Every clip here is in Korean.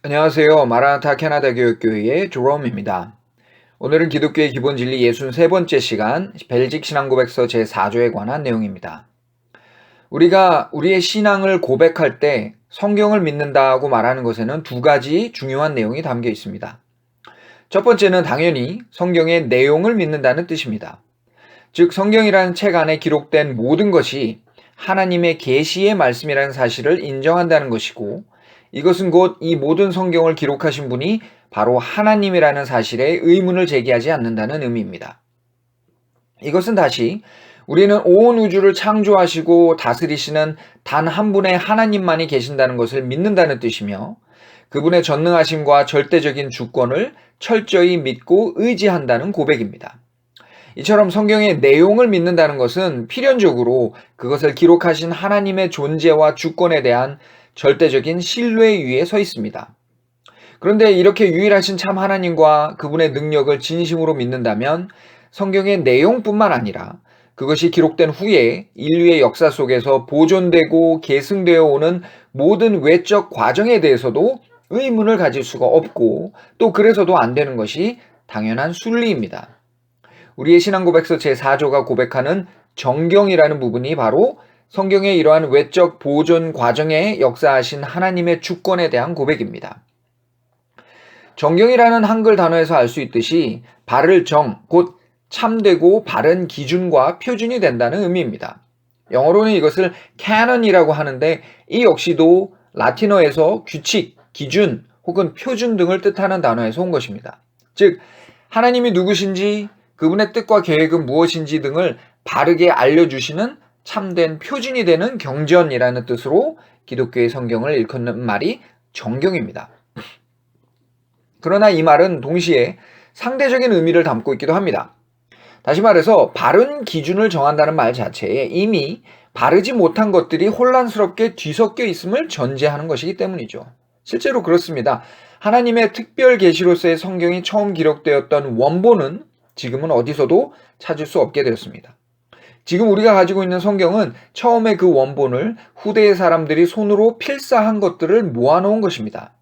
안녕하세요. 마라나타 캐나다 교육교회의 조롬입니다. 오늘은 기독교의 기본 진리 63번째 시간 벨직 신앙 고백서 제4조에 관한 내용입니다. 우리가 우리의 신앙을 고백할 때 성경을 믿는다고 말하는 것에는 두 가지 중요한 내용이 담겨 있습니다. 첫 번째는 당연히 성경의 내용을 믿는다는 뜻입니다. 즉 성경이라는 책 안에 기록된 모든 것이 하나님의 계시의 말씀이라는 사실을 인정한다는 것이고, 이것은 곧 이 모든 성경을 기록하신 분이 바로 하나님이라는 사실에 의문을 제기하지 않는다는 의미입니다. 이것은 다시 우리는 온 우주를 창조하시고 다스리시는 단 한 분의 하나님만이 계신다는 것을 믿는다는 뜻이며, 그분의 전능하심과 절대적인 주권을 철저히 믿고 의지한다는 고백입니다. 이처럼 성경의 내용을 믿는다는 것은 필연적으로 그것을 기록하신 하나님의 존재와 주권에 대한 절대적인 신뢰 위에 서 있습니다. 그런데 이렇게 유일하신 참 하나님과 그분의 능력을 진심으로 믿는다면 성경의 내용뿐만 아니라 그것이 기록된 후에 인류의 역사 속에서 보존되고 계승되어 오는 모든 외적 과정에 대해서도 의문을 가질 수가 없고, 또 그래서도 안 되는 것이 당연한 순리입니다. 우리의 신앙고백서 제4조가 고백하는 정경이라는 부분이 바로 성경의 이러한 외적 보존 과정에 역사하신 하나님의 주권에 대한 고백입니다. 정경이라는 한글 단어에서 알 수 있듯이 바를 정, 곧 참되고 바른 기준과 표준이 된다는 의미입니다. 영어로는 이것을 canon이라고 하는데, 이 역시도 라틴어에서 규칙, 기준 혹은 표준 등을 뜻하는 단어에서 온 것입니다. 즉 하나님이 누구신지, 그분의 뜻과 계획은 무엇인지 등을 바르게 알려주시는 참된 표준이 되는 경전이라는 뜻으로 기독교의 성경을 일컫는 말이 정경입니다. 그러나 이 말은 동시에 상대적인 의미를 담고 있기도 합니다. 다시 말해서 바른 기준을 정한다는 말 자체에 이미 바르지 못한 것들이 혼란스럽게 뒤섞여 있음을 전제하는 것이기 때문이죠. 실제로 그렇습니다. 하나님의 특별 계시로서의 성경이 처음 기록되었던 원본은 지금은 어디서도 찾을 수 없게 되었습니다. 지금 우리가 가지고 있는 성경은 처음에 그 원본을 후대의 사람들이 손으로 필사한 것들을 모아놓은 것입니다.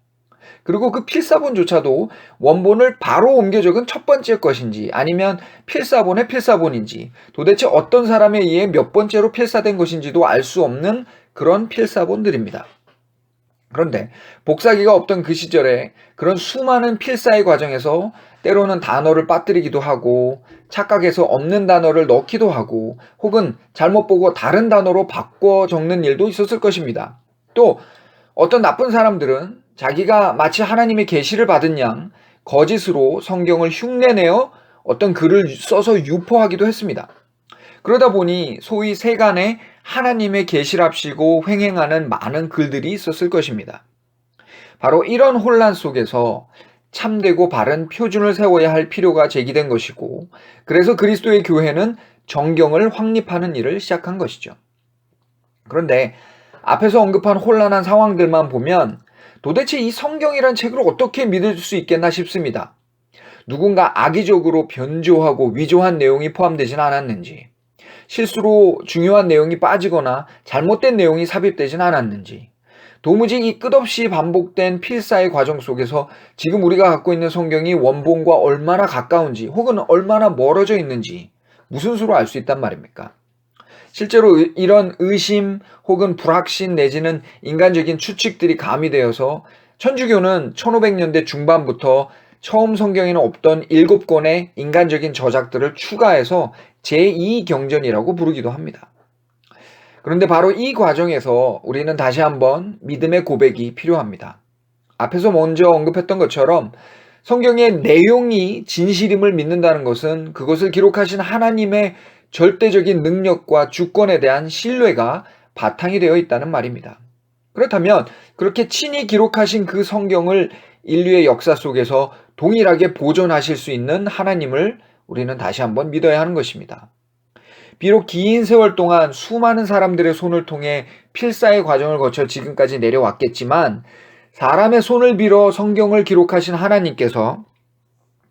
그리고 그 필사본조차도 원본을 바로 옮겨 적은 첫 번째 것인지 아니면 필사본의 필사본인지, 도대체 어떤 사람에 의해 몇 번째로 필사된 것인지도 알 수 없는 그런 필사본들입니다. 그런데 복사기가 없던 그 시절에 그런 수많은 필사의 과정에서 때로는 단어를 빠뜨리기도 하고, 착각해서 없는 단어를 넣기도 하고, 혹은 잘못 보고 다른 단어로 바꿔 적는 일도 있었을 것입니다. 또 어떤 나쁜 사람들은 자기가 마치 하나님의 계시를 받은 양 거짓으로 성경을 흉내내어 어떤 글을 써서 유포하기도 했습니다. 그러다 보니 소위 세간에 하나님의 계시랍시고 횡행하는 많은 글들이 있었을 것입니다. 바로 이런 혼란 속에서 참되고 바른 표준을 세워야 할 필요가 제기된 것이고, 그래서 그리스도의 교회는 정경을 확립하는 일을 시작한 것이죠. 그런데 앞에서 언급한 혼란한 상황들만 보면 도대체 이 성경이란 책을 어떻게 믿을 수 있겠나 싶습니다. 누군가 악의적으로 변조하고 위조한 내용이 포함되진 않았는지, 실수로 중요한 내용이 빠지거나 잘못된 내용이 삽입되진 않았는지, 도무지 이 끝없이 반복된 필사의 과정 속에서 지금 우리가 갖고 있는 성경이 원본과 얼마나 가까운지 혹은 얼마나 멀어져 있는지 무슨 수로 알 수 있단 말입니까? 실제로 이런 의심 혹은 불확신 내지는 인간적인 추측들이 가미되어서 천주교는 1500년대 중반부터 처음 성경에는 없던 7권의 인간적인 저작들을 추가해서 제2경전이라고 부르기도 합니다. 그런데 바로 이 과정에서 우리는 다시 한번 믿음의 고백이 필요합니다. 앞에서 먼저 언급했던 것처럼 성경의 내용이 진실임을 믿는다는 것은 그것을 기록하신 하나님의 절대적인 능력과 주권에 대한 신뢰가 바탕이 되어 있다는 말입니다. 그렇다면 그렇게 친히 기록하신 그 성경을 인류의 역사 속에서 동일하게 보존하실 수 있는 하나님을 우리는 다시 한번 믿어야 하는 것입니다. 비록 긴 세월 동안 수많은 사람들의 손을 통해 필사의 과정을 거쳐 지금까지 내려왔겠지만, 사람의 손을 빌어 성경을 기록하신 하나님께서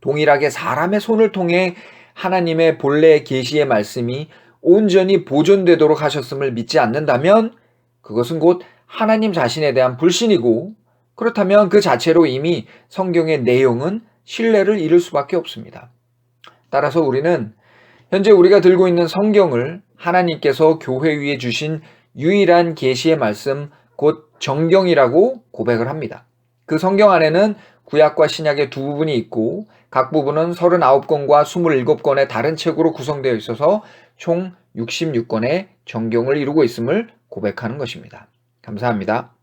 동일하게 사람의 손을 통해 하나님의 본래 계시의 말씀이 온전히 보존되도록 하셨음을 믿지 않는다면 그것은 곧 하나님 자신에 대한 불신이고, 그렇다면 그 자체로 이미 성경의 내용은 신뢰를 잃을 수밖에 없습니다. 따라서 우리는 현재 우리가 들고 있는 성경을 하나님께서 교회 위에 주신 유일한 계시의 말씀, 곧 정경이라고 고백을 합니다. 그 성경 안에는 구약과 신약의 두 부분이 있고 각 부분은 39권과 27권의 다른 책으로 구성되어 있어서 총 66권의 정경을 이루고 있음을 고백하는 것입니다. 감사합니다.